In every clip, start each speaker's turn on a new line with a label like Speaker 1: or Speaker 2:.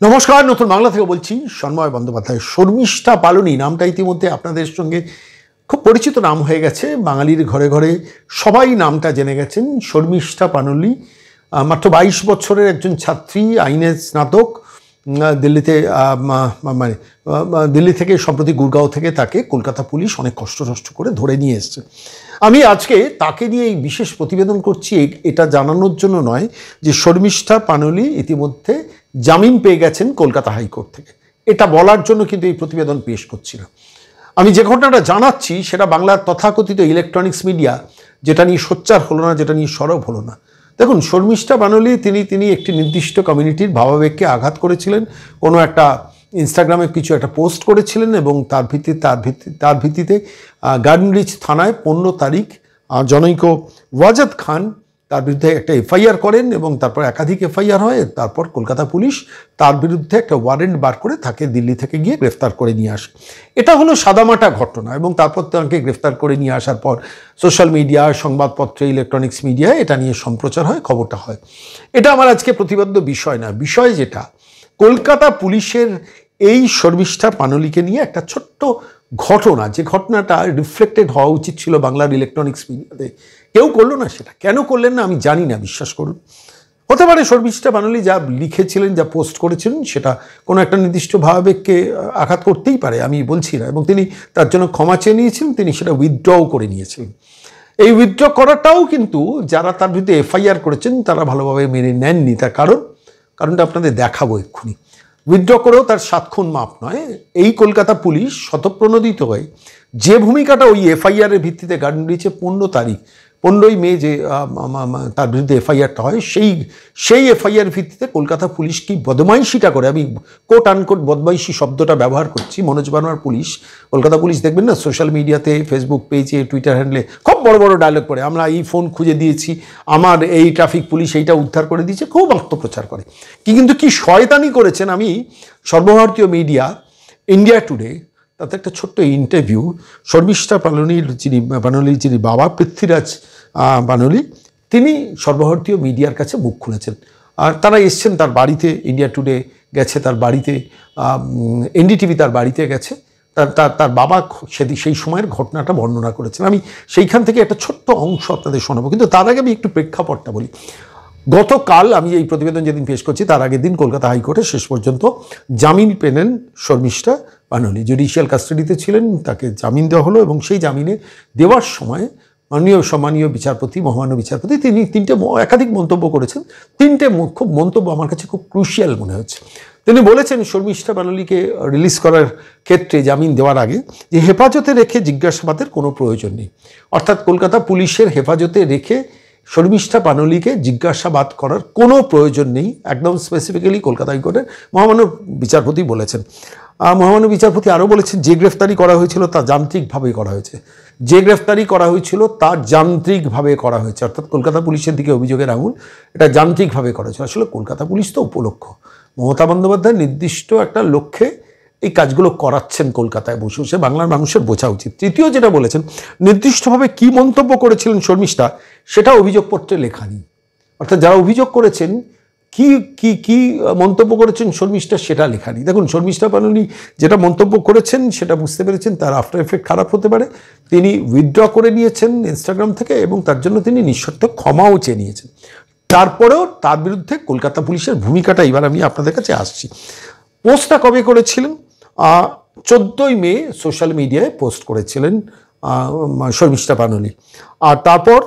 Speaker 1: নমস্কার, নতুন বাংলা থেকে বলছি সন্ময় বন্দ্যোপাধ্যায়। শর্মিষ্ঠা পালনী নামটা ইতিমধ্যে আপনাদের সঙ্গে খুব পরিচিত নাম হয়ে গেছে। বাঙালির ঘরে ঘরে সবাই নামটা জেনে গেছেন। শর্মিষ্ঠা পালনী মাত্র 22 বছরের একজন ছাত্রী, আইনের স্নাতক। দিল্লিতে মানে দিল্লি থেকে সম্প্রতি গুরগাঁও থেকে তাকে কলকাতা পুলিশ অনেক কষ্ট করে ধরে নিয়ে এসছে। আমি আজকে তাকে নিয়ে এই বিশেষ প্রতিবেদন করছি এটা জানানোর জন্য নয় যে শর্মিষ্ঠা পালনী ইতিমধ্যে জামিন পেয়ে গেছেন কলকাতা হাইকোর্ট থেকে, এটা বলার জন্য কিন্তু এই প্রতিবেদন পেশ করছি না। আমি যে ঘটনাটা জানাচ্ছি সেটা বাংলার তথাকথিত ইলেকট্রনিক্স মিডিয়া যেটা নিয়ে সোচ্চার হলো না, যেটা নিয়ে সরব হলো না। দেখুন, শর্মিষ্ঠা পালনী তিনি একটি নির্দিষ্ট কমিউনিটির ভাবাবেগকে আঘাত করেছিলেন। কোনো একটা ইনস্টাগ্রামে কিছু একটা পোস্ট করেছিলেন এবং তার ভিত্তিতে গার্ডেন রিচ থানায় 15 তারিখ জনৈক ওয়াজেদ খান তার বিরুদ্ধে একটা এফআইআর করেন এবং তারপর একাধিক এফআইআর হয়। তারপর কলকাতা পুলিশ তার বিরুদ্ধে একটা ওয়ারেন্ট বার করে তাকে দিল্লি থেকে গিয়ে গ্রেফতার করে নিয়ে আসে। এটা হলো সাদামাটা ঘটনা এবং তারপর তাকে গ্রেফতার করে নিয়ে আসার পর সোশ্যাল মিডিয়া, সংবাদপত্রে, ইলেকট্রনিক্স মিডিয়ায় এটা নিয়ে সম্প্রচার হয়, খবরটা হয়। এটা আমার আজকে প্রতিপাদ্য বিষয় না। বিষয় যেটা, কলকাতা পুলিশের এই শর্মিষ্ঠা পালনীকে নিয়ে একটা ছোট্ট ঘটনা, যে ঘটনাটা রিফ্লেক্টেড হওয়া উচিত ছিল বাংলার ইলেকট্রনিক্স মিডিয়াতে, কেউ করলো না। সেটা কেন করলেন না আমি জানি না, বিশ্বাস করুন। হতে পারে শর্মিষ্ঠা পালনী যা লিখেছিলেন, যা পোস্ট করেছিলেন, সেটা কোনো একটা নির্দিষ্ট ভাবাবেগকে আঘাত করতেই পারে, আমি বলছি না। এবং তিনি তার জন্য ক্ষমা চেয়ে নিয়েছিলেন, তিনি সেটা উইথড্রও করে নিয়েছিলেন। এই উইথড্র করাটাও কিন্তু যারা তার বিরুদ্ধে এফআইআর করেছেন তারা ভালোভাবে মেনে নেননি। তার কারণটা আপনাদের দেখাবো এক্ষুনি। উইথড্র করেও তার 7 খুন মাপ নয়। এই কলকাতা পুলিশ স্বতঃপ্রণোদিত হয়ে যে ভূমিকাটা ওই এফআইআরের ভিত্তিতে গার্ডেন রিচে 15ই মে যে তার বিরুদ্ধে এফআইআরটা হয়, সেই এফআইআর ভিত্তিতে কলকাতা পুলিশ কি বদমাইশিটা করে, আমি কোট আনকোট বদমাইশি শব্দটা ব্যবহার করছি। মনোজ বানোয়ার পুলিশ, কলকাতা পুলিশ দেখবেন না সোশ্যাল মিডিয়াতে, ফেসবুক পেজে, টুইটার হ্যান্ডলে খুব বড় বড় ডায়লগ করে, আমরা এই ফোন খুঁজে দিয়েছি, আমার এই ট্রাফিক পুলিশ এইটা উদ্ধার করে দিয়েছে, খুব আত্মপ্রচার করে। কিন্তু কি শয়তানি করেছেন। আমি সর্বভারতীয় মিডিয়া ইন্ডিয়া টুডে তাতে একটা ছোট্ট ইন্টারভিউ, শর্মিষ্ঠা পালনীর যিনি বাবা পৃথ্বীরাজ পালনী, তিনি সর্বভারতীয় মিডিয়ার কাছে মুখ খুলেছেন। আর তারা এসছেন তার বাড়িতে, ইন্ডিয়া টুডে গেছে তার বাড়িতে, এনডিটিভি তার বাড়িতে গেছে। তার বাবা সেই সময়ের ঘটনাটা বর্ণনা করেছেন। আমি সেইখান থেকে একটা ছোট্ট অংশ আপনাদের শোনাবো, কিন্তু তার আগে আমি একটু প্রেক্ষাপটটা বলি। গতকাল আমি এই প্রতিবেদন যেদিন পেশ করছি তার আগের দিন কলকাতা হাইকোর্টে শেষ পর্যন্ত জামিন পেলেন শর্মিষ্ঠা পালনী। জুডিশিয়াল কাস্টাডিতে ছিলেন, তাকে জামিন দেওয়া হলো এবং সেই জামিনে দেওয়ার সময় সম্মানীয় বিচারপতি, মহামান্য বিচারপতি, তিনি একাধিক মন্তব্য করেছেন। 3টে খুব মন্তব্য আমার কাছে খুব ক্রুশিয়াল মনে হচ্ছে। তিনি বলেছেন শর্মিষ্ঠা পালনীকে রিলিজ করার ক্ষেত্রে, জামিন দেওয়ার আগে, যে হেফাজতে রেখে জিজ্ঞাসাবাদের কোনো প্রয়োজন নেই। অর্থাৎ কলকাতা পুলিশের হেফাজতে রেখে শর্মিষ্ঠা পালনীকে জিজ্ঞাসাবাদ করার কোনো প্রয়োজন নেই, একদম স্পেসিফিক্যালি কলকাতা হাইকোর্টের মহামান্য বিচারপতি বলেছেন। মহামান্য বিচারপতি আরও বলেছেন, যে গ্রেফতারি করা হয়েছিল তা যান্ত্রিকভাবে করা হয়েছে। যে গ্রেফতারি করা হয়েছিল তা যান্ত্রিকভাবে করা হয়েছে, অর্থাৎ কলকাতা পুলিশের দিকে অভিযোগের আঙুল, এটা যান্ত্রিকভাবে করা হয়েছে। আসলে কলকাতা পুলিশ তো উপলক্ষ, মমতা বন্দ্যোপাধ্যায় নির্দিষ্ট একটা লক্ষ্যে এই কাজগুলো করাচ্ছেন কলকাতায় বসে বসে, বাংলার মানুষের বোঝা উচিত। তৃতীয় যেটা বলেছেন, নির্দিষ্টভাবে কি মন্তব্য করেছিলেন শর্মিষ্ঠা সেটা অভিযোগপত্রে লেখা নেই। অর্থাৎ যারা অভিযোগ করেছেন কি মন্তব্য করেছেন শর্মিষ্ঠা সেটা লেখা নেই। দেখুন, শর্মিষ্ঠা পালনী যেটা মন্তব্য করেছেন সেটা বুঝতে পেরেছেন তার আফটার এফেক্ট খারাপ হতে পারে। তিনি উইথড্র করে নিয়েছেন ইনস্টাগ্রাম থেকে এবং তার জন্য তিনি নিঃশর্ত ক্ষমাও চেয়ে নিয়েছেন। তারপরেও তার বিরুদ্ধে কলকাতা পুলিশের ভূমিকাটা, এবার আমি আপনাদের কাছে আসছি। পোস্টটা কবে করেছিলেন? 14ই মে সোশ্যাল মিডিয়ায় পোস্ট করেছিলেন শর্মিষ্ঠা পালনী। আর তারপর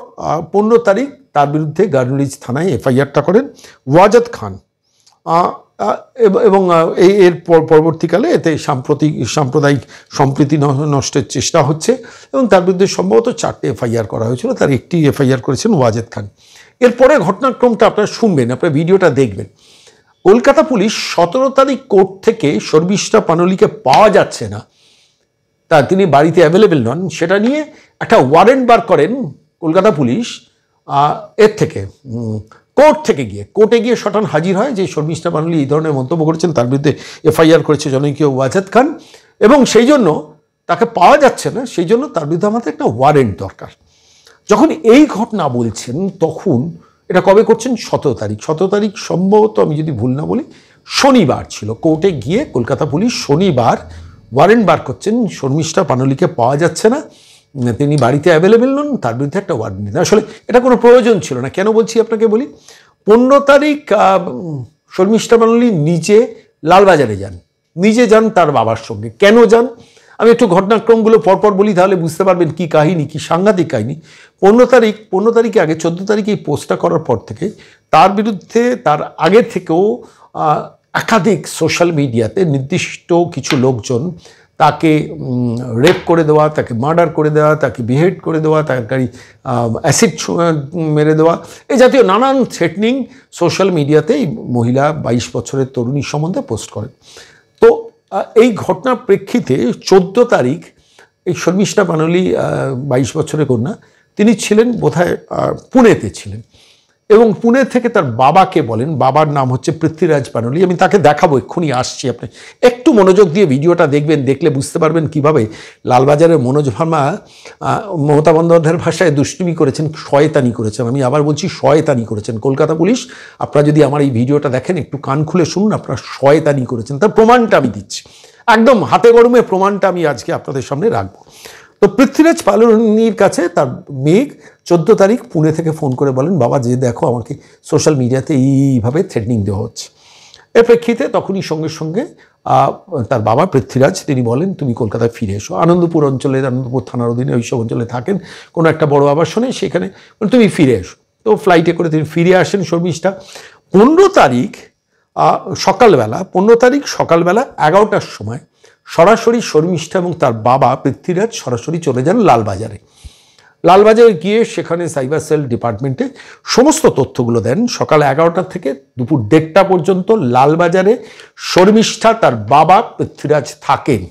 Speaker 1: 15 তারিখ তার বিরুদ্ধে গার্ডেন রিচ থানায় এফআইআরটা করেন ওয়াজেদ খান। এবং এর পরবর্তীকালে এতে সাম্প্রদায়িক সম্প্রীতি নষ্টের চেষ্টা হচ্ছে এবং তার বিরুদ্ধে সম্ভবত 4টে এফআইআর করা হয়েছিল, তার একটি এফআইআর করেছেন ওয়াজেদ খান। এরপরে ঘটনাক্রমটা আপনারা শুনবেন, আপনারা ভিডিওটা দেখবেন। কলকাতা পুলিশ 17 তারিখ কোর্ট থেকে শর্মিষ্ঠা পালনীকে পাওয়া যাচ্ছে না, তিনি বাড়িতে অ্যাভেলেবেল নন, সেটা নিয়ে একটা ওয়ারেন্ট বার করেন কলকাতা পুলিশ। এর থেকে কোর্টে গিয়ে শটান হাজির হয় যে শর্মিষ্ঠা পালনী এই ধরনের মন্তব্য করেছেন, তার বিরুদ্ধে এফআইআর করেছে জনৈক ওয়াজেদ খান এবং সেই জন্য তাকে পাওয়া যাচ্ছে না, সেই জন্য তার বিরুদ্ধে আমাদের একটা ওয়ারেন্ট দরকার। যখন এই ঘটনা বলছেন তখন এটা কবে করছেন? 17 তারিখ সম্ভবত, আমি যদি ভুল না বলি শনিবার ছিল, কোর্টে গিয়ে কলকাতা পুলিশ শনিবার ওয়ারেন্ট বার করছেন, শর্মিষ্ঠা পানলিকে পাওয়া যাচ্ছে না, তিনি বাড়িতে অ্যাভেলেবেল নন, তার বিরুদ্ধে একটা ওয়ারেন্ট দিন। আসলে এটা কোনো প্রয়োজন ছিল না। কেন বলছি আপনাকে বলি, 15 তারিখ শর্মিষ্ঠা পানলি নিজে লালবাজারে যান, নিজে যান তার বাবার সঙ্গে। কেন যান আমি একটু ঘটনাক্রমগুলো পরপর বলি, তাহলে বুঝতে পারবেন কি কাহিনী, কি সাংঘাতিক কাহিনী। 15 তারিখে আগে 14 তারিখে এই পোস্টটা করার পর থেকে তার বিরুদ্ধে তার আগের থেকেও একাধিক সোশ্যাল মিডিয়াতে নির্দিষ্ট কিছু লোকজন তাকে রেপ করে দেওয়া, তাকে মার্ডার করে দেওয়া, তাকে বিহেড করে দেওয়া, তাকে অ্যাসিড মেরে দেওয়া, এই জাতীয় নানান থ্রেটনিং সোশ্যাল মিডিয়াতে এই মহিলা 22 বছরের তরুণী সম্বন্ধে পোস্ট করেন। তো এই ঘটনার প্রেক্ষিতে 14 তারিখ এই শর্মিষ্ঠা পানলি 22 বছরের কন্যা, তিনি ছিলেন বোধহয় পুনেতে ছিলেন, এবং পুনে থেকে তার বাবাকে বলেন, বাবার নাম হচ্ছে পৃথ্বীরাজ পানলি, আমি তাকে দেখাবো, এক্ষুনি আসছি, আপনি একটু মনোযোগ দিয়ে ভিডিওটা দেখবেন, দেখলে বুঝতে পারবেন কিভাবে লালবাজারের মনোজ ভার্মা মমতা বন্দ্যোপাধ্যায়ের ভাষায় দুষ্টুমি করেছেন, শয়তানি করেছেন। আমি আবার বলছি শয়তানি করেছেন কলকাতা পুলিশ। আপনারা যদি আমার এই ভিডিওটা দেখেন, একটু কান খুলে শুনুন, আপনারা শয়তানি করেছেন, তার প্রমাণটা আমি দিচ্ছি, একদম হাতে গরমে প্রমাণটা আমি আজকে আপনাদের সামনে রাখবো। তো পৃথ্বীরাজ পালনির কাছে তার মেয়ে 14 তারিখ পুনে থেকে ফোন করে বলেন, বাবা যে দেখো আমাকে সোশ্যাল মিডিয়াতে এইভাবে থ্রেটনিং দেওয়া হচ্ছে। এর প্রেক্ষিতে তখনই সঙ্গে সঙ্গে তার বাবা পৃথ্বীরাজ তিনি বলেন, তুমি কলকাতায় ফিরে এসো। আনন্দপুর অঞ্চলে, আনন্দপুর থানার অধীনে ওইসব অঞ্চলে থাকেন, কোনো একটা বড় আবাসনে, সেখানে তুমি ফিরে এসো। তো ফ্লাইটে করে তিনি ফিরে আসেন শর্মিষ্ঠা। 15 তারিখ সকালবেলা 15 তারিখ সকালবেলা 11টার সময় সরাসরি শর্মিষ্ঠা এবং তার বাবা পৃথ্বীরাজ সরাসরি চলে যান লালবাজারে। লালবাজারে গিয়ে সেখানে সাইবার সেল ডিপার্টমেন্টে সমস্ত তথ্যগুলো দেন। সকাল 11টা থেকে দুপুর 1:30 পর্যন্ত লালবাজারে শর্মিষ্ঠা তার বাবা পৃথ্বীরাজ থাকেন।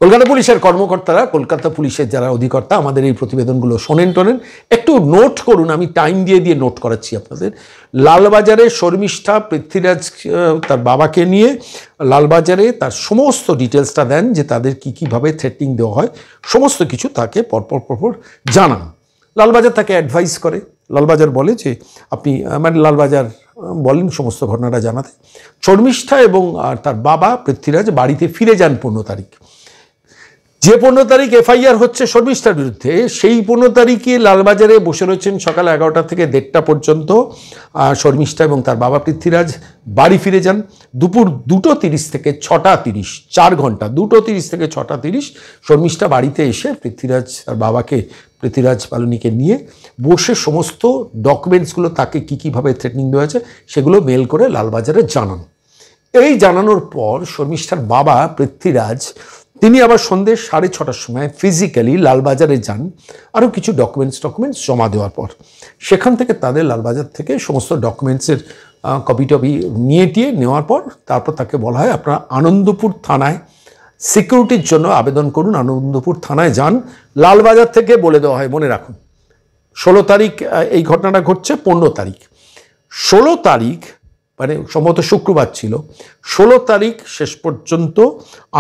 Speaker 1: কলকাতা পুলিশের কর্মকর্তারা, কলকাতা পুলিশের যারা অধিকর্তা আমাদের এই প্রতিবেদনগুলো শোনেন টোনেন, একটু নোট করুন, আমি টাইম দিয়ে দিয়ে নোট করাচ্ছি আপনাদের। লালবাজারে শর্মিষ্ঠা পৃথ্বীরাজ তার বাবাকে নিয়ে লালবাজারে তার সমস্ত ডিটেলসটা দেন, যে তাদের কীভাবে থ্রেটিং দেওয়া হয়, সমস্ত কিছু তাকে পরপর জানান। লালবাজার তাকে অ্যাডভাইস করে, লালবাজার বলে যে আপনি মানে লালবাজার বলেন সমস্ত ঘটনাটা জানাতে। শর্মিষ্ঠা এবং তার বাবা পৃথ্বীরাজ বাড়িতে ফিরে যান 15 তারিখ। যে 15 তারিখ এফআইআর হচ্ছে শর্মিষ্ঠার বিরুদ্ধে, সেই 15 তারিখে লালবাজারে বসে রয়েছেন সকাল 11টা থেকে 1:30 পর্যন্ত শর্মিষ্ঠা এবং তার বাবা পৃথ্বীরাজ বাড়ি ফিরে যান। দুপুর 2:30 থেকে 6:30, 4 ঘন্টা, 2:30 থেকে 6:30 শর্মিষ্ঠা বাড়িতে এসে পৃথ্বীরাজ তার বাবাকে, পৃথ্বীরাজ পালনিকে নিয়ে বসে সমস্ত ডকুমেন্টসগুলো তাকে কীভাবে থ্রেটনিং দেওয়া হয়েছে সেগুলো মেল করে লালবাজারে জানান। এই জানানোর পর শর্মিষ্ঠার বাবা পৃথ্বীরাজ তিনি আবার সন্ধ্যে 6:30টার সময় ফিজিক্যালি লালবাজারে যান, আরও কিছু ডকুমেন্টস জমা দেওয়ার পর। সেখান থেকে তাদের লালবাজার থেকে সমস্ত ডকুমেন্টসের কপি নেওয়ার পর তারপর তাকে বলা হয় আপনারা আনন্দপুর থানায় সিকিউরিটির জন্য আবেদন করুন, আনন্দপুর থানায় যান। লালবাজার থেকে বলে দেওয়া হয়, মনে রাখুন 16 তারিখ এই ঘটনাটা ঘটছে, 15 তারিখ 16 তারিখ মানে সম্ভবত শুক্রবার ছিল, 16 তারিখ শেষ পর্যন্ত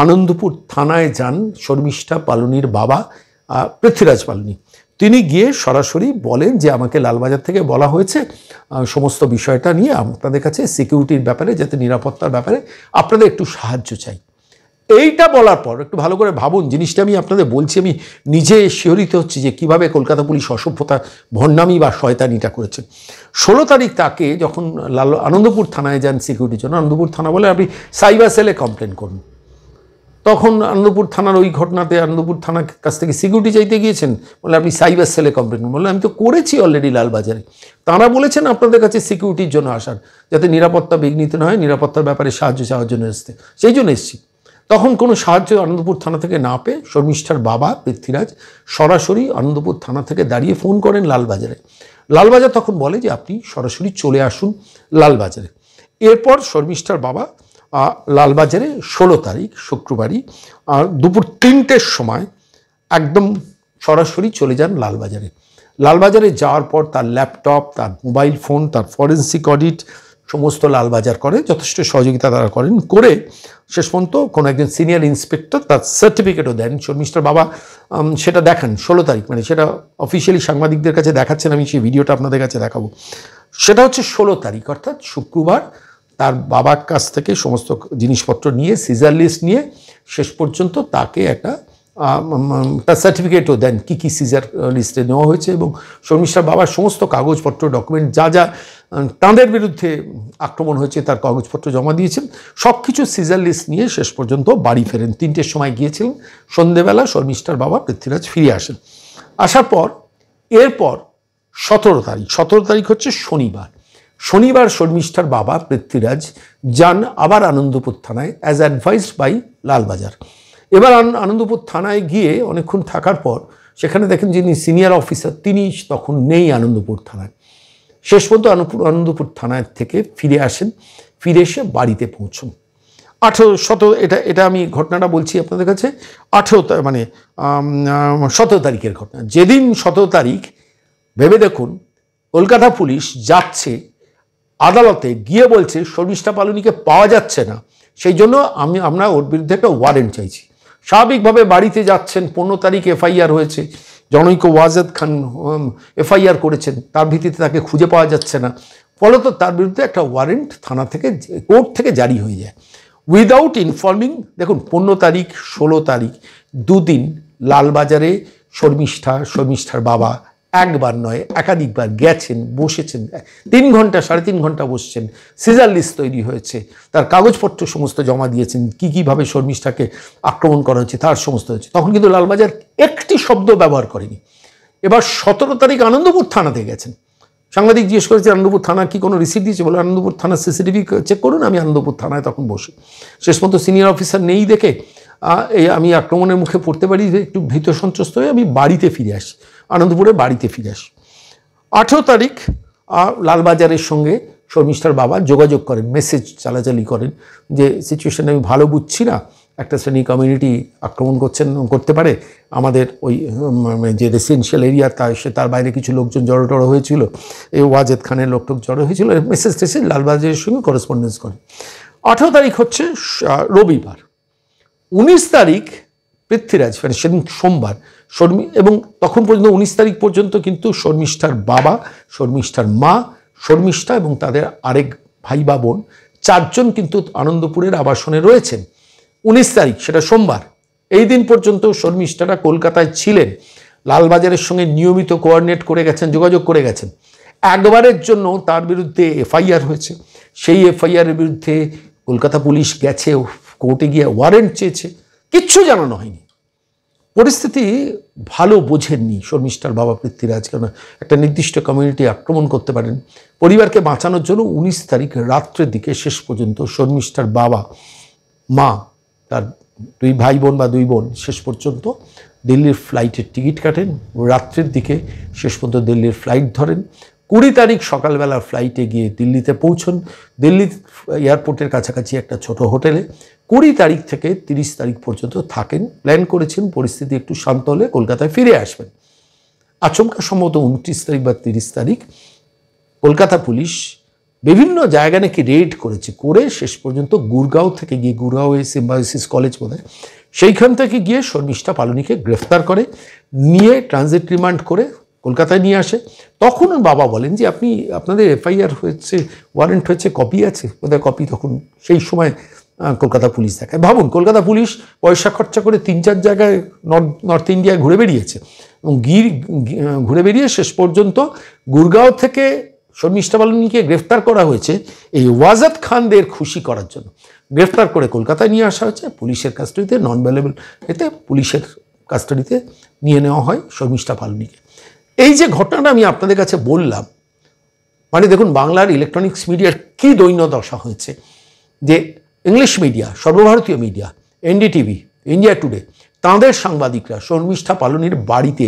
Speaker 1: আনন্দপুর থানায় যান শর্মিষ্ঠা পালনির বাবা পৃথ্বীরাজ পালনি। তিনি গিয়ে সরাসরি বলেন যে আমাকে লালবাজার থেকে বলা হয়েছে সমস্ত বিষয়টা নিয়ে আপনাদের কাছে সিকিউরিটির ব্যাপারে, যাতে নিরাপত্তার ব্যাপারে আপনাদের একটু সাহায্য চাই। এইটা বলার পর একটু ভালো করে ভাবুন, জিনিসটা আমি আপনাদের বলছি, আমি নিজে শিহরিত হচ্ছি যে কীভাবে কলকাতা পুলিশ অসভ্যতা, ভণ্ডামি বা শয়তানিটা করেছে। 16 তারিখ তাকে যখন আনন্দপুর থানায় যান সিকিউরিটির জন্য, আনন্দপুর থানা বলে আপনি সাইবার সেলে কমপ্লেন করুন। তখন আনন্দপুর থানার ওই ঘটনাতে আনন্দপুর থানার কাছ থেকে সিকিউরিটি চাইতে গিয়েছেন, বলে আপনি সাইবার সেলে কমপ্লেন করুন। বলে আমি তো করেছি অলরেডি লালবাজারে। তাঁরা বলেছেন আপনাদের কাছে সিকিউরিটির জন্য আসার, যাতে নিরাপত্তা বিঘ্নিত না হয়, নিরাপত্তার ব্যাপারে সাহায্য চাওয়ার জন্য এসছে, সেই জন্য এসেছি। তখন কোনো সাহায্য আনন্দপুর থানা থেকে না পেয়ে শর্মিষ্ঠার বাবা পৃথ্বীরাজ সরাসরি আনন্দপুর থানা থেকে দাঁড়িয়ে ফোন করেন লালবাজারে। লালবাজার তখন বলে যে আপনি সরাসরি চলে আসুন লালবাজারে। এরপর শর্মিষ্ঠার বাবা লালবাজারে 16 তারিখ শুক্রবারই দুপুর 3টের সময় একদম সরাসরি চলে যান লালবাজারে। লালবাজারে যাওয়ার পর তার ল্যাপটপ, তার মোবাইল ফোন, তার ফরেন্সিক অডিট সমস্ত লালবাজার করে, যথেষ্ট সহযোগিতা তারা করেন। করে শেষ পর্যন্ত কোনো একজন সিনিয়র ইন্সপেক্টর তার সার্টিফিকেটও দেন। শর্মিষ্ঠার বাবা সেটা দেখান 16 তারিখ, মানে সেটা অফিসিয়ালি সাংবাদিকদের কাছে দেখাচ্ছেন, আমি সেই ভিডিওটা আপনাদের কাছে দেখাবো। সেটা হচ্ছে 16 তারিখ অর্থাৎ শুক্রবার তার বাবার কাছ থেকে সমস্ত জিনিসপত্র নিয়ে সিজার লিস্ট নিয়ে শেষ পর্যন্ত তাকে একটা তার সার্টিফিকেটও দেন কী কী সিজার লিস্টে নেওয়া হয়েছে, এবং শর্মিষ্ঠার বাবার সমস্ত কাগজপত্র ডকুমেন্ট যা যা তাঁদের বিরুদ্ধে আক্রমণ হয়েছে তার কাগজপত্র জমা দিয়েছেন। সব কিছু সিজার লিস্ট নিয়ে শেষ পর্যন্ত বাড়ি ফেরেন। 3টের সময় গিয়েছিলেন, সন্ধেবেলা শর্মিষ্ঠার বাবা পৃথ্বীরাজ ফিরে আসেন। আসার পর এরপর 17 তারিখ হচ্ছে শনিবার শর্মিষ্ঠার বাবা পৃথ্বীরাজ যান আবার আনন্দপুর থানায় অ্যাজ অ্যাডভাইসড বাই লালবাজার। এবার আনন্দপুর থানায় গিয়ে অনেকক্ষণ থাকার পর সেখানে দেখেন যিনি সিনিয়র অফিসার তিনি তখন নেই আনন্দপুর থানায়। শেষ পর্যন্ত আনন্দপুর থানায় থেকে ফিরে আসেন, ফিরে এসে বাড়িতে পৌঁছন। 17 আমি ঘটনাটা বলছি আপনাদের কাছে, 17 তারিখের ঘটনা। যেদিন 17 তারিখ ভেবে দেখুন, কলকাতা পুলিশ যাচ্ছে আদালতে, গিয়ে বলছে শর্মিষ্ঠা পালনীকে পাওয়া যাচ্ছে না, সেই জন্য আমরা ওর বিরুদ্ধে একটা ওয়ারেন্ট চাইছি। স্বাভাবিকভাবে বাড়িতে যাচ্ছেন, 15 তারিখ এফআইআর হয়েছে, জনৈক ওয়াজেদ খান এফআইআর করেছেন, তার ভিত্তিতে তাকে খুঁজে পাওয়া যাচ্ছে না, ফলত তার বিরুদ্ধে একটা ওয়ারেন্ট থানা থেকে, কোর্ট থেকে জারি হয়ে যায় উইদাউট ইনফর্মিং। দেখুন 15 তারিখ 16 তারিখ 2 দিন লালবাজারে শর্মিষ্ঠার বাবা একবার নয় একাধিকবার গেছেন, বসেছেন, 3 ঘন্টা 3.5 ঘন্টা বসছেন, সিজার লিস্ট তৈরি হয়েছে, তার কাগজপত্র সমস্ত জমা দিয়েছেন, কীভাবে শর্মিষ্ঠাকে আক্রমণ করা হয়েছে তার সমস্ত হয়েছে। তখন কিন্তু লালবাজার একটি শব্দ ব্যবহার করেনি। এবার 17 তারিখ আনন্দপুর থানাতে গেছেন, সাংবাদিক জিজ্ঞেস করেছে আনন্দপুর থানা কি কোনো রিসিপ্ট দিয়েছে, বলে আনন্দপুর থানার সিসিটিভি চেক করুন। আমি আনন্দপুর থানায় তখন বসে, শেষ পর্যন্ত সিনিয়র অফিসার নেই দেখে আমি আক্রমণের মুখে পড়তে পারি, একটু ভীত সন্ত্রস্ত হয়ে আমি বাড়িতে ফিরে আসি, আনন্দপুরে বাড়িতে ফিরে আসি। 18 তারিখ লালবাজারের সঙ্গে শর্মিষ্ঠার বাবা যোগাযোগ করেন, মেসেজ চালাচালি করেন যে সিচুয়েশন আমি ভালো বুঝছি না, একটা শ্রেণী কমিউনিটি আক্রমণ করতে পারে, আমাদের ওই যে রেসিডেন্সিয়াল এরিয়া তার বাইরে কিছু লোকজন জড়ো হয়েছিল, এই ওয়াজেদ খানের লোকটোক জড়ো হয়েছিল, মেসেজ লালবাজারের সঙ্গে করেসপন্ডেন্স করেন। 18 তারিখ হচ্ছে রবিবার। 19 তারিখ পৃথ্বীরাজ সেদিন সোমবার, এবং তখন পর্যন্ত 19 তারিখ পর্যন্ত কিন্তু শর্মিষ্ঠার বাবা, শর্মিষ্ঠার মা, শর্মিষ্ঠা এবং তাদের আরেক ভাই বা বোন 4 জন কিন্তু আনন্দপুরের আবাসনে রয়েছেন। 19 তারিখ সেটা সোমবার, এই দিন পর্যন্ত শর্মিষ্ঠারা কলকাতায় ছিলেন, লালবাজারের সঙ্গে নিয়মিত কোঅর্ডিনেট করে গেছেন, যোগাযোগ করে গেছেন। একবারের জন্য তার বিরুদ্ধে এফআইআর হয়েছে, সেই এফআইআরের বিরুদ্ধে কলকাতা পুলিশ গেছে, কোর্টে গিয়ে ওয়ারেন্ট চেয়েছে, কিচ্ছু জানানো হয়নি। পরিস্থিতি ভালো বোঝেননি শর্মিষ্ঠার বাবা পৃথ্বীরাজ, কেন একটা নির্দিষ্ট কমিউনিটি আক্রমণ করতে পারেন। পরিবারকে বাঁচানোর জন্য 19 তারিখ রাত্রের দিকে শেষ পর্যন্ত শর্মিষ্ঠার বাবা, মা, তার 2 ভাই বোন বা 2 বোন শেষ পর্যন্ত দিল্লির ফ্লাইটের টিকিট কাটেন, রাত্রের দিকে শেষ পর্যন্ত দিল্লির ফ্লাইট ধরেন। 20 তারিখ সকালবেলা ফ্লাইটে গিয়ে দিল্লিতে পৌঁছন, দিল্লি এয়ারপোর্টের কাছাকাছি একটা ছোট হোটেলে। 20 তারিখ থেকে 30 তারিখ পর্যন্ত থাকেন, প্ল্যান করেছেন পরিস্থিতি একটু শান্ত হলে কলকাতায় ফিরে আসবেন। আচমকা সম্ভবত 29 তারিখ বা 30 তারিখ কলকাতা পুলিশ বিভিন্ন জায়গা নাকি রেড করেছে, করে শেষ পর্যন্ত গুরগাঁও থেকে গিয়ে, গুরগাঁও সিম্বায়োসিস কলেজ বোধহয়, সেইখান থেকে গিয়ে শর্মিষ্ঠা পালনীকে গ্রেফতার করে, নিয়ে ট্রানজিট রিমান্ড করে কলকাতায় নিয়ে আসে। তখন বাবা বলেন যে আপনাদের এফআইআর হয়েছে, ওয়ারেন্ট হয়েছে, কপি আছে, বোধহয় কপি তখন সেই সময় কলকাতা পুলিশ দেখায়। ভাবুন, কলকাতা পুলিশ পয়সা খরচা করে 3-4 জায়গায় নর্থ ইন্ডিয়ায় ঘুরে বেরিয়েছে, এবং ঘুরে বেরিয়ে শেষ পর্যন্ত গুরগাঁও থেকে শর্মিষ্ঠা পালনীকে গ্রেফতার করা হয়েছে এই ওয়াজেদ খানদের খুশি করার জন্য। গ্রেফতার করে কলকাতায় নিয়ে আসা হয়েছে, পুলিশের কাস্টাডিতে, নন ভ্যালুয়েবল এতে পুলিশের কাস্টাডিতে নিয়ে নেওয়া হয় শর্মিষ্ঠা পালনীকে। এই যে ঘটনাটা আমি আপনাদের কাছে বললাম, মানে দেখুন বাংলার ইলেকট্রনিক্স মিডিয়ার কী দৈন্য দশা হয়েছে, যে ইংলিশ মিডিয়া, সর্বভারতীয় মিডিয়া, এনডিটিভি, ইন্ডিয়া টুডে, তাঁদের সাংবাদিকরা শর্মিষ্ঠা পালনীর বাড়িতে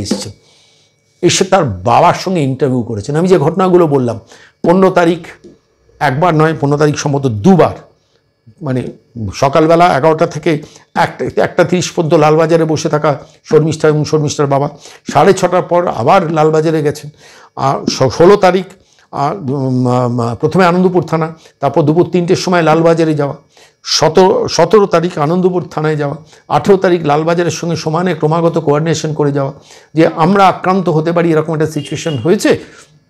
Speaker 1: এসে তার বাবার সঙ্গে ইন্টারভিউ করেছেন। আমি যে ঘটনাগুলো বললাম, 15 তারিখ একবার নয়, 15 তারিখ সম্ভবত 2 বার, মানে সকালবেলা 11টা থেকে 1:30 পর্যন্ত লালবাজারে বসে থাকা শর্মিষ্ঠা এবং শর্মিষ্ঠার বাবা, 6:30টার পর আবার লালবাজারে গেছেন। 16 তারিখ প্রথমে আনন্দপুর থানা, তারপর দুপুর 3টের সময় লালবাজারে যাওয়া, 17 তারিখ আনন্দপুর থানায় যাওয়া, 18 তারিখ লালবাজারের সঙ্গে সমানে ক্রমাগত কোঅর্ডিনেশন করে যাওয়া, যে আমরা আক্রান্ত হতে পারি এরকম একটা সিচুয়েশন হয়েছে,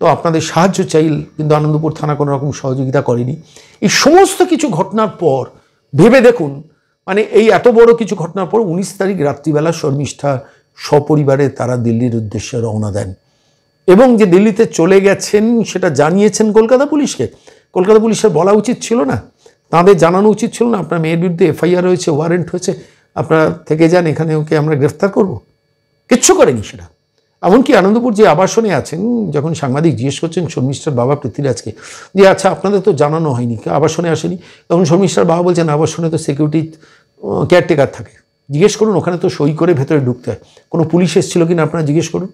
Speaker 1: তো আপনাদের সাহায্য চাইল, কিন্তু আনন্দপুর থানা কোনো রকম সহযোগিতা করেনি। এই সমস্ত কিছু ঘটনার পর ভেবে দেখুন, মানে এই এত বড় কিছু ঘটনার পর 19 তারিখ রাত্রিবেলা শর্মিষ্ঠা সপরিবারে তারা দিল্লির উদ্দেশ্যে রওনা দেন, এবং যে দিল্লিতে চলে গেছেন সেটা জানিয়েছেন কলকাতা পুলিশকে। কলকাতা পুলিশের বলা উচিত ছিল না? তাদের জানানো উচিত ছিল না আপনার মেয়ের বিরুদ্ধে এফআইআর হয়েছে, ওয়ারেন্ট হয়েছে, আপনারা থেকে যান, এখানে ওকে আমরা গ্রেফতার করব? কিচ্ছু করেনি সেটা। এমনকি আনন্দপুর যে আবাসনে আছেন, যখন সাংবাদিক জিজ্ঞেস করছেন শর্মিষ্ঠার বাবা পৃথ্বীরাজকে যে আচ্ছা আপনাদের তো জানানো হয়নি, আবাসনে আসেনি, তখন শর্মিষ্ঠার বাবা বলছেন আবাসনে তো সিকিউরিটি কেয়ারটেকার থাকে, জিজ্ঞেস করুন, ওখানে তো সই করে ভেতরে ঢুকতে হয়, কোনো পুলিশ এসেছিল কিনা আপনারা জিজ্ঞেস করুন।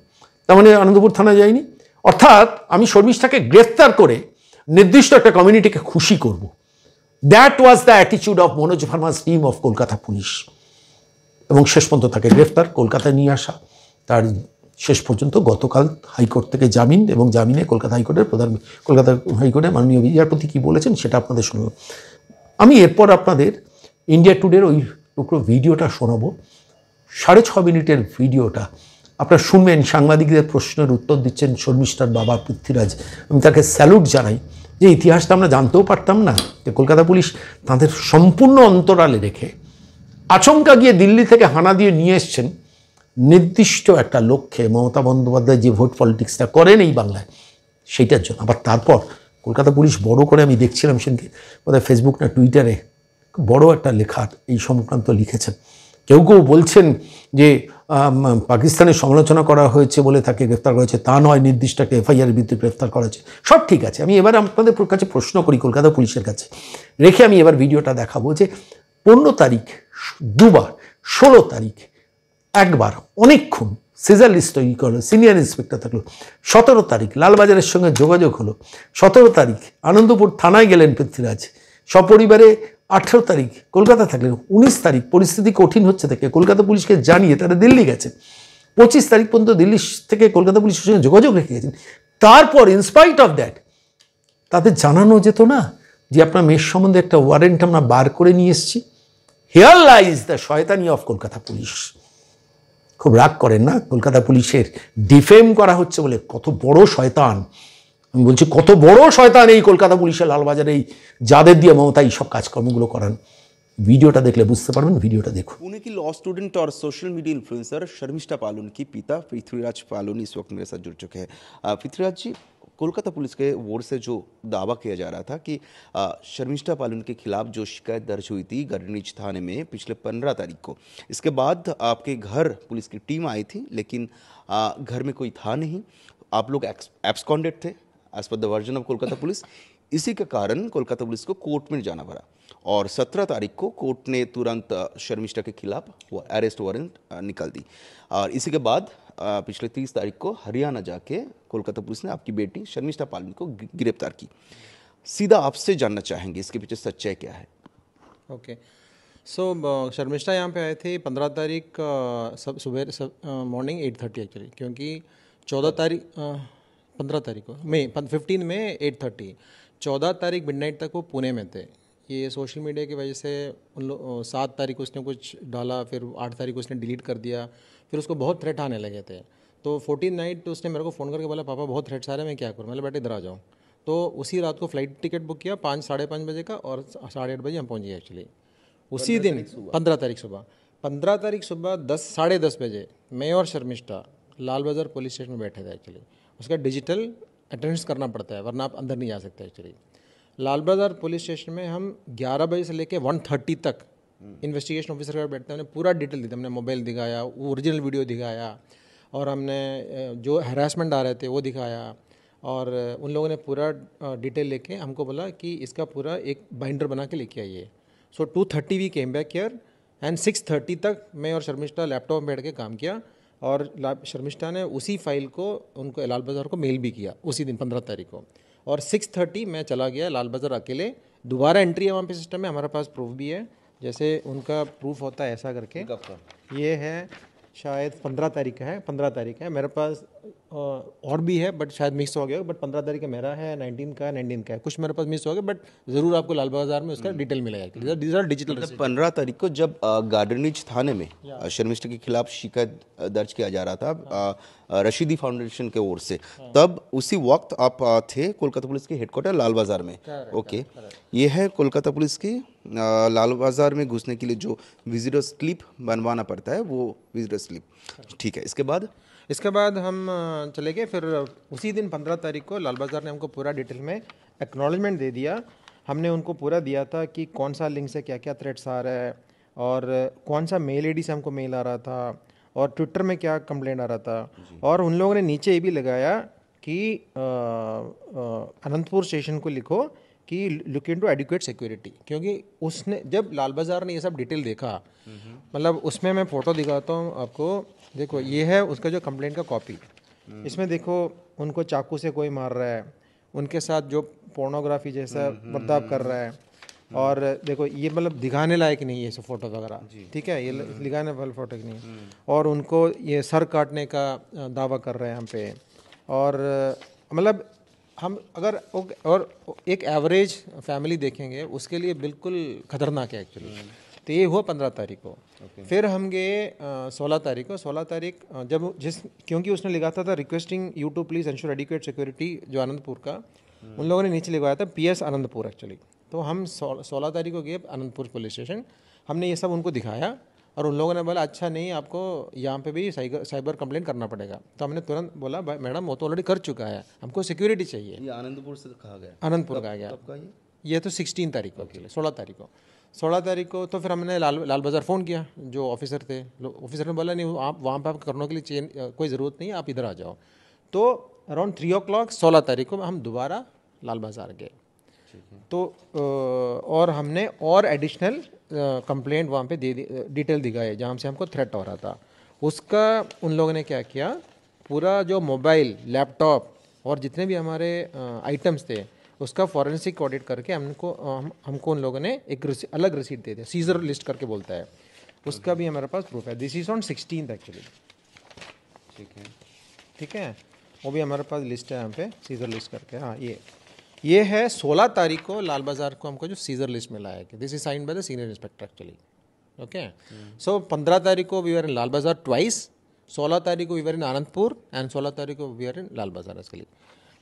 Speaker 1: তার মানে আনন্দপুর থানা যায়নি। অর্থাৎ আমি শর্মিষ্ঠাকে গ্রেফতার করে নির্দিষ্ট একটা কমিউনিটিকে খুশি করব, that was the attitude of Manoj Varma's team of Kolkata police. এবং শেষ পর্যন্ত তাকে গ্রেফতার, কলকাতায় নিয়ে আসা, তার শেষ পর্যন্ত গতকাল হাইকোর্ট থেকে জামিন, এবং জামিনে কলকাতা হাইকোর্টের মাননীয় বিচারপতি কী বলেছেন সেটা আপনাদের শুনব। আমি এরপর আপনাদের ইন্ডিয়া টুডের ওই টুকরো ভিডিওটা শোনাবো, 6.5 মিনিটের ভিডিওটা আপনারা শুনবেন। সাংবাদিকদের প্রশ্নের উত্তর দিচ্ছেন শর্মিষ্ঠার বাবা পৃথ্বীরাজ। আমি তাকে স্যালুট জানাই, যে ইতিহাসটা আমরা জানতেও পারতাম না, যে কলকাতা পুলিশ তাদের সম্পূর্ণ অন্তরালে রেখে আচমকা গিয়ে দিল্লি থেকে হানা দিয়ে নিয়ে এসছেন নির্দিষ্ট একটা লক্ষ্যে। মমতা বন্দ্যোপাধ্যায় যে ভোট পলিটিক্সটা করেন এই বাংলায়, সেইটার জন্য। আবার তারপর কলকাতা পুলিশ বড় করে, আমি দেখছিলাম সেদিনকে বোধহয় ফেসবুক না টুইটারে, বড় একটা লেখা এই সংক্রান্ত লিখেছেন। কেউ কেউ বলছেন যে পাকিস্তানের সমালোচনা করা হয়েছে বলে তাকে গ্রেফতার করা হয়েছে, তা নয়, নির্দিষ্ট একটা এফআইআর বিরুদ্ধে গ্রেফতার করা হয়েছে। সব ঠিক আছে, আমি এবার আপনাদের কাছে প্রশ্ন করি, কলকাতা পুলিশের কাছে রেখে আমি এবার ভিডিওটা দেখাবো, যে 15 তারিখ দুবার, 16 তারিখ একবার, অনেকক্ষণ সিজার লিস্ট তৈরি করলো, সিনিয়র ইন্সপেক্টর থাকলো, 17 তারিখ লালবাজারের সঙ্গে যোগাযোগ হলো, 17 তারিখ আনন্দপুর থানায় গেলেন পৃথ্বীরাজ সপরিবারে, 18 তারিখ কলকাতা থাকলেন, 19 তারিখ পরিস্থিতি কঠিন হচ্ছে থেকে কলকাতা পুলিশকে জানিয়ে তারা দিল্লি গেছেন, 25 তারিখ পর্যন্ত দিল্লি থেকে কলকাতা পুলিশের সঙ্গে যোগাযোগ রেখে গেছেন। তারপর ইনস্পাইট অফ দ্যাট তাদের জানানো যেত না যে আপনার মেয়ের সম্বন্ধে একটা ওয়ারেন্ট আমরা বার করে নিয়ে এসেছি? হিয়ার লাইজ দ্য শয়তানি অফ কলকাতা পুলিশ। খুব রাগ করেন না? কলকাতা পুলিশের ডিফেম করা হচ্ছে বলে। কত বড় শয়তান, আমি বলছি কত বড় শয়তান এই কলকাতা পুলিশের লালবাজারে, এই যাদের দিয়ে মমতা এই সব কাজকর্মগুলো করান। ভিডিওটা দেখলে বুঝতে পারবেন, ভিডিওটা দেখুন।
Speaker 2: पुणे की लॉ स्टूडेंट और सोशल मीडिया इन्फ्लुएंसर शर्मिष्ठा पालुन की पिता पृथ्वीराज पालुन इस वक्त मेरे साथ जुड़ चुके हैं। पृथ्वीराज जी, कोलकाता पुलिस के ओर से जो दावा किया जा रहा था कि शर्मिष्ठा पालुन के खिलाफ जो शिकायत दर्ज हुई थी गरणीच थाने में पिछले 15 तारीख को, इसके बाद आपके घर पुलिस की टीम आई थी, लेकिन घर में कोई था नहीं, आप लोग एब्सकॉन्डेड थे as per the version of Kolkata police. इसी के कारण कोलकाता पुलिस को कोर्ट में जाना पड़ा, और 17 तारीख को कोर्ट ने तुरंत शर्मिष्ठा के खिलाफ वो अरेस्ट वारंट निकाल दी। और इसी के बाद पिछले 30 तारीख को हरियाणा जाके कोलकाता पुलिस ने आपकी बेटी शर्मिष्ठा पालुन को गिरफ्तार की। सीधा आपसे जानना चाहेंगे इसके पीछे सच्चाई क्या है?
Speaker 3: ओके, सो शर्मिष्ठा यहाँ पे आए थे 15 तारीख सुबह मॉर्निंग 8:30 एक्चुअली, क्योंकि 14 तारीख 15 तारीख को 15 में 8:30, 14 तारीख मिडनाइट तक वो पुणे में थे। ये सोशल मीडिया की वजह से 7 तारीख उसने कुछ डाला, फिर 8 तारीख उसने डिलीट कर दिया, फिर उसको बहुत थ्रेट आने लगे थे। तो 14 नाइट उसने मेरे को फ़ोन करके बोला पापा बहुत थ्रेट्स आ रहे हैं, मैं क्या करूँ? मैंने बेटा इधर आ जाओ। तो उसी रात को फ़्लाइट टिकट बुक किया 5-5:30 बजे का, और 8:30 बजे हम पहुँच गए एक्चुअली। उसी दिन 15 तारीख सुबह 10:30 बजे मैं और शर्मिष्ठा लाल बाज़ार पुलिस स्टेशन में बैठे थे एक्चुअली। उसका डिजिटल अटेंडेंस करना पड़ता है, वरना आप अंदर नहीं जा सकते एक्चुअली। लाल बाज़ार पुलिस स्टेशन में हम 11 बजे से लेकर 1:30 तक इन्वेस्टिगेशन ऑफिसर के बैठते हैं, हमने पूरा डिटेल दी, हमने मोबाइल दिखाया, ओरिजिनल वीडियो दिखाया, और हमने जो हैरासमेंट आ रहे थे वो दिखाया, और उन लोगों ने पूरा डिटेल लेके हमको बोला कि इसका पूरा एक बाइंडर बना के लेके आइए। So 2:30 we came back here, and 6:30 तक मैं और शर्मिष्ठा लैपटॉप में बैठ के काम किया, और शर्मिष्ठा ने उसी फाइल को उनको लाल बाज़ार को मेल भी किया उसी दिन 15 तारीख को। और 6:30 मैं चला गया लाल बाज़ार अकेले, दोबारा एंट्री है वहाँ पे सिस्टम में, हमारे पास प्रूफ भी है, जैसे उनका प्रूफ होता है ऐसा करके, ये है शायद 15 तारीख का है, 15 तारीख है मेरे पास और भी है बट शायद मिक्स हो गया, बट 15 तारीख का मेरा है, 19 का है, 19 का है, कुछ मेरे पास मिस हो गया, बट ज़रूर आपको लाल बाजार में उसका डिटेल मिलेगा। These are digital.
Speaker 2: 15 तारीख को जब गार्डनिज थाने में शर्मिष्ठा के खिलाफ शिकायत दर्ज किया जा रहा था रशीदी फाउंडेशन के ओर से, तब उसी वक्त आप थे कोलकाता पुलिस के हेडक्वार्टर लाल बाजार में। ओके, ये है कोलकाता पुलिस की लाल बाजार में घुसने के लिए जो विजिटर स्लिप बनवाना पड़ता है, वो विजिटर स्लिप। ठीक है,
Speaker 3: इसके बाद हम चले गए। फिर उसी दिन 15 तारीख को लाल बाजार ने हमको पूरा डिटेल में एक्नॉलेजमेंट दे दिया। हमने उनको पूरा दिया था कि कौन सा लिंक से क्या क्या थ्रेट्स आ रहा है, और कौन सा मेल आईडी से हमको मेल आ रहा था, और ट्विटर में क्या कंप्लेंट आ रहा था। और उन लोगों ने नीचे ये भी लगाया कि अनंतपुर स्टेशन को लिखो कि लुक इनटू एडिक्वेट सिक्योरिटी, क्योंकि उसने जब लाल बाजार ने ये सब डिटेल देखा, मतलब उसमें मैं फ़ोटो दिखाता हूँ आपको। देखो, ये है उसका जो कंप्लेंट का कॉपी। इसमें देखो उनको चाकू से कोई मार रहा है, उनके साथ जो पोर्नोग्राफी जैसा बर्ताव कर रहा है, और देखो ये मतलब दिखाने लायक नहीं है ये फ़ोटो वगैरह, ठीक है, ये दिखाने वाला फ़ोटो नहीं है। और उनको ये सर काटने का दावा कर रहे हैं हम पे। और मतलब हम अगर और एक एवरेज फैमिली देखेंगे उसके लिए बिल्कुल ख़तरनाक है एक्चुअली। तो ये हुआ 15 तारीख को। फिर हम गए 16 तारीख को। 16 तारीख जब क्योंकि उसने लिखा था requesting you to please ensure adequate security, जो आनंदपुर का, उन लोगों ने नीचे लिखवाया था PS आनंदपुर एक्चुअली। तो हम 16 तारीख को गए आनंदपुर पुलिस स्टेशन। हमने ये सब उनको दिखाया, और उन लोगों ने बोला अच्छा नहीं, आपको यहाँ पे भी साइबर कंप्लेंट करना पड़ेगा। तो हमने तुरंत बोला मैडम वो तो ऑलरेडी कर चुका है, हमको सिक्योरिटी चाहिए।
Speaker 2: ये आनंदपुर से कहा गया,
Speaker 3: आनंदपुर कहा गया।
Speaker 2: कब का
Speaker 3: ये तो 16 तारीख को, 16 तारीख को। तो फिर हमने लाल बाज़ार फ़ोन किया, जो ऑफिसर थे। ऑफिसर ने बोला नहीं, आप वहाँ पर आपको करने के लिए कोई ज़रूरत नहीं है, आप इधर आ जाओ। तो अराउंड 3 o'clock 16 तारीख को हम दोबारा लाल बाज़ार गए। तो और हमने और एडिशनल कंप्लेंट वहाँ पे डिटेल दिखाए, जहाँ से हमको थ्रेट हो रहा था। उसका उन लोगों ने क्या किया, पूरा जो मोबाइल, लैपटॉप और जितने भी हमारे आइटम्स थे, उसका फॉरेंसिक ऑडिट करके हमको उन लोगों ने एक अलग रिसीट दे दिया, सीजर लिस्ट करके बोलता है। उसका भी हमारे पास प्रूफ है। This is on 16th actually. ठीक है, वो भी हमारे पास लिस्ट है यहाँ पे, सीजर लिस्ट करके। हाँ, ये है 16 तारीख को लाल बाज़ार को हमको जो सीजर लिस्ट मिला है कि this is signed by the senior inspector actually. Okay, so 15 तारीख को वी आर इन लाल बाज़ार ट्वाइस, 16 तारीख को we are in Anandpur, and 16 तारीख को वी आर इन लाल बाज़ार एक्चुअली।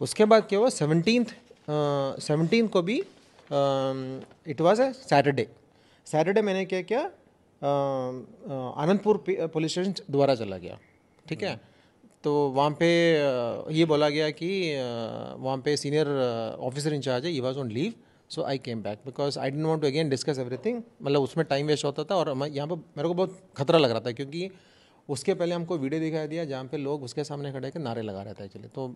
Speaker 3: उसके बाद क्या हुआ, 17th को भी इट वाज ए सैटरडे मैंने क्या किया, आनंदपुर पुलिस स्टेशन दोबारा चला गया। ठीक है, तो वहाँ पे ये बोला गया कि वहाँ पे सीनियर ऑफिसर इंचार्ज है, he was on leave, so I came back because I didn't want to again discuss everything. मतलब उसमें टाइम वेस्ट होता था, और यहाँ पर मेरे को बहुत खतरा लग रहा था, क्योंकि उसके पहले हमको वीडियो दिखाई दिया जहाँ पे लोग उसके सामने खड़े के नारे लगा रहे थे एक्चुअली। तो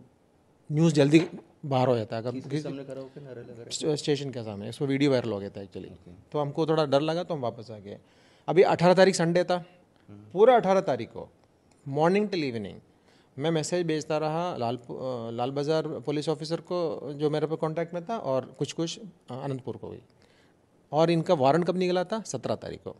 Speaker 3: न्यूज़ जल्दी बाहर हो जाता है अगर
Speaker 2: सामने खड़ा होकर नारे लगा रहे
Speaker 3: स्टेशन के सामने, इसमें वीडियो वायरल हो गया था एक्चुअली। तो हमको थोड़ा डर लगा, तो हम वापस आ गए। अभी 18 तारीख संडे था, पूरा 18 तारीख को मॉर्निंग टिल इवनिंग मैं मैसेज भेजता रहा लाल बाज़ार पुलिस ऑफिसर को जो मेरे पे कांटेक्ट में था, और कुछ अनंतपुर को भी। और इनका वारंट कब निकला था, 17 तारीख को।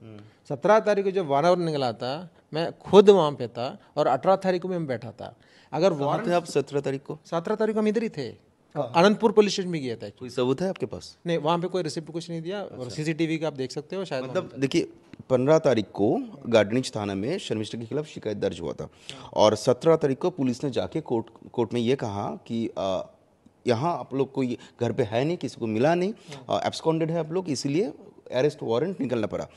Speaker 3: 17 तारीख को जब वारंट निकला था, मैं खुद वहाँ पे था, और 18 तारीख को भी मैं बैठा था। अगर वारंट,
Speaker 2: आप 17 तारीख को
Speaker 3: 17 तारीख को हम इधर ही थे, अनंतपुर पुलिस स्टेशन में गया था।
Speaker 2: कोई सबूत है आपके पास?
Speaker 3: नहीं, वहाँ पे कोई रिसिप्ट कुछ नहीं दिया, और CCTV का आप देख सकते हो शायद।
Speaker 2: मतलब देखिए, 15 तारीख को गार्डनिज थाना में शर्मिष्ठा के खिलाफ शिकायत दर्ज हुआ था, और 17 तारीख को पुलिस ने जाके कोर्ट में ये कहा कि यहाँ आप लोग कोई घर पे है नहीं, किसी को मिला नहीं, एब्सकॉन्डेड है आप लोग, इसीलिए अरेस्ट वारंट निकलना पड़ा।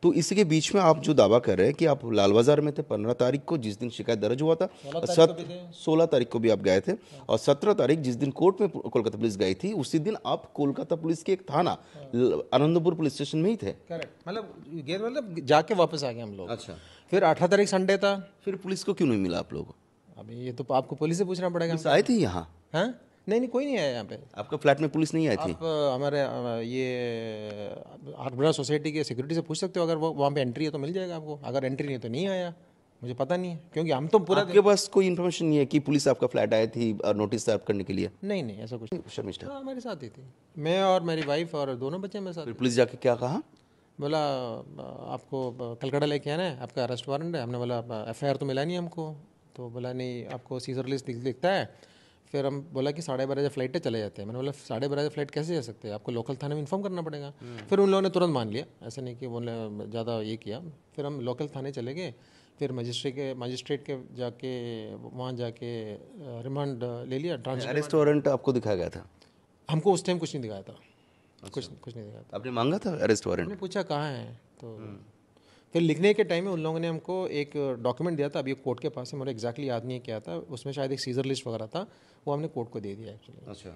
Speaker 2: तो इसी के बीच में आप जो दावा कर रहे हैं कि आप लाल बाजार में थे 15 तारीख को, जिस दिन शिकायत दर्ज हुआ था, 16 तारीख को भी आप गए थे, और 17 तारीख जिस दिन कोर्ट में कोलकाता पुलिस गई थी, उसी दिन आप कोलकाता पुलिस के एक थाना आनंदपुर पुलिस स्टेशन में ही थे।
Speaker 3: करेक्ट, मतलब जाके वापस आ गए हम लोग।
Speaker 2: अच्छा,
Speaker 3: फिर 18 तारीख संडे था।
Speaker 2: फिर पुलिस को क्यों नहीं मिला आप लोग?
Speaker 3: अभी ये तो आपको पुलिस से पूछना पड़ेगा।
Speaker 2: पुलिस आए थे यहाँ?
Speaker 3: हाँ, नहीं, कोई नहीं आया यहाँ पे।
Speaker 2: आपका फ्लैट में पुलिस नहीं आई थी?
Speaker 3: आप हमारे ये हरबरा सोसाइटी के सिक्योरिटी से पूछ सकते हो, अगर वो वहाँ पे एंट्री है तो मिल जाएगा आपको, अगर एंट्री नहीं है तो नहीं आया, मुझे पता नहीं है, क्योंकि हम तो पूरा
Speaker 2: आपके पास कोई इन्फॉर्मेशन नहीं है कि पुलिस आपका फ्लैट आई थी नोटिस सर्व करने के लिए?
Speaker 3: नहीं, ऐसा कुछ नहीं।
Speaker 2: शर्मिष्ठा
Speaker 3: हाँ, हमारे साथ ही थी, मैं और मेरी वाइफ और दोनों बच्चे मेरे साथ।
Speaker 2: फिर पुलिस जाके क्या कहा?
Speaker 3: बोला आपको कलकत्ता लेके आना है, आपका अरेस्ट वारंट है। हमने बोला FIR तो मिला नहीं हमको, तो बोला नहीं आपको सीजर लिस्ट दिखता है। फिर हम बोला कि 12:30 फ्लाइट है, चले जाते हैं। मैंने बोला 12:30 फ्लाइट कैसे जा सकते हैं, आपको लोकल थाने में इन्फॉर्म करना पड़ेगा। फिर उन लोगों ने तुरंत मान लिया, ऐसा नहीं कि बोले ज़्यादा ये किया। फिर हम लोकल थाने चले गए। फिर मजिस्ट्रेट के जाके वहाँ जाके रिमांड ले लिया, ट्रांसफर।
Speaker 2: अरेस्ट वारंट आपको दिखाया गया था?
Speaker 3: हमको उस टाइम कुछ नहीं दिखाया था, कुछ नहीं दिखाया था।
Speaker 2: आपने मांगा था अरेस्ट वारंट?
Speaker 3: हमने पूछा कहाँ है, तो फिर लिखने के टाइम में उन लोगों ने हमको एक डॉक्यूमेंट दिया था, अभी कोर्ट के पास है, मुझे एग्जैक्टली याद नहीं है क्या था, उसमें शायद एक सीजर लिस्ट वगैरह था, वो हमने कोर्ट को दे दिया एक्चुअली।
Speaker 2: अच्छा,